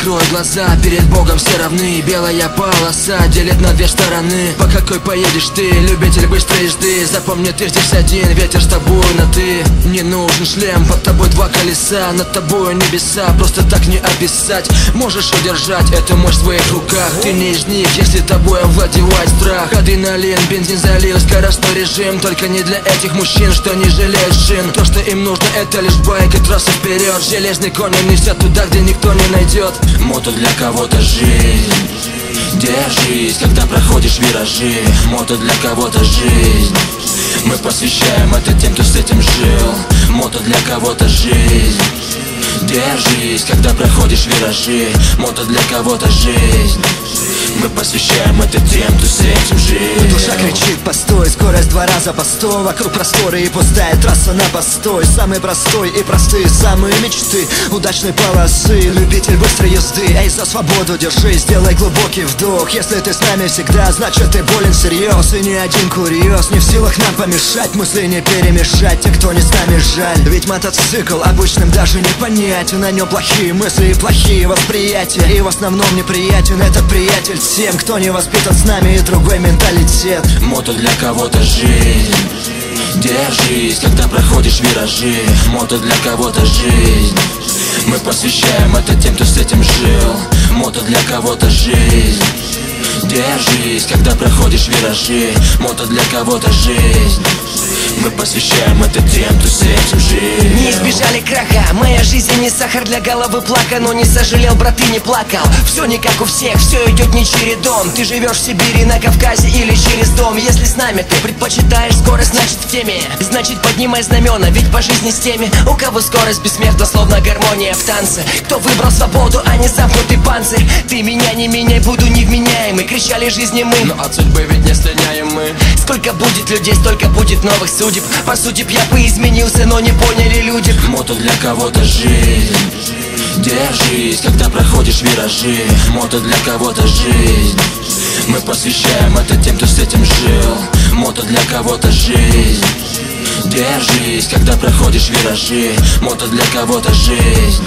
закрой глаза, перед Богом все равны. Белая полоса делит на две стороны. По какой поедешь ты, любитель быстрой езды? Запомни, ты здесь один, ветер с тобой на ты. Не нужен шлем, под тобой два колеса, над тобой небеса, просто так не описать. Можешь удержать эту мощь в своих руках. Ты не из них, если тобой овладевает страх. Адреналин, бензин залил, скоростной режим. Только не для этих мужчин, что не жалеют шин. То, что им нужно, это лишь байк и трасса вперед. Железный конь несет туда, где никто не найдет. Мото для кого-то жизнь. Держись, когда проходишь виражи. Мото для кого-то жизнь. Мы посвящаем это тем, кто с этим жил. Мото для кого-то жизнь. Держись, когда проходишь виражи. Мото для кого-то жизнь. Мы посвящаем это тем, кто с этим жил. Душа кричит постой, скорость 2 раза по 100. Вокруг просторы и пустая трасса на постой. Самый простой и простые самые мечты удачной полосы. Любитель быстрой езды, эй, за свободу держись. Сделай глубокий вдох. Если ты с нами всегда, значит ты болен всерьез. И ни один курьез не в силах нам помешать. Мысли не перемешать, те, кто не с нами, жаль. Ведь мотоцикл обычным даже не понять. На нем плохие мысли и плохие восприятия. И в основном неприятен этот приятель тем, кто не воспитан с нами, и другой менталитет. Мото для кого-то жизнь. Держись, когда проходишь виражи. Мото для кого-то жизнь. Мы посвящаем это тем, кто с этим жил. Мото для кого-то жизнь. Держись, когда проходишь виражи. Мото для кого-то жизнь. Мы посвящаем это тем, кто с этим жил. Не избежали краха, моя жизнь не сахар для головы плака. Но не сожалел, брат, и не плакал. Все не как у всех, все идет не чередом. Ты живешь в Сибири, на Кавказе или через дом. Если с нами ты предпочитаешь скорость, значит в теме. Значит поднимай знамена, ведь по жизни с теми, у кого скорость бессмертна, словно гармония в танце. Кто выбрал свободу, а не замкнутый панцирь. Ты меня не меняй, буду невменяемый. Кричали жизни мы, но от судьбы ведь не слиняем мы. Сколько будет людей, столько будет новых судеб. По сути б я бы изменился, но не поняли люди. Мото для кого-то жизнь. Держись, когда проходишь виражи. Мото для кого-то жизнь. Мы посвящаем это тем, кто с этим жил. Мото для кого-то жизнь. Держись, когда проходишь виражи. Мото для кого-то жизнь.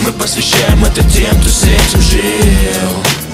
Мы посвящаем это тем, кто с этим жил.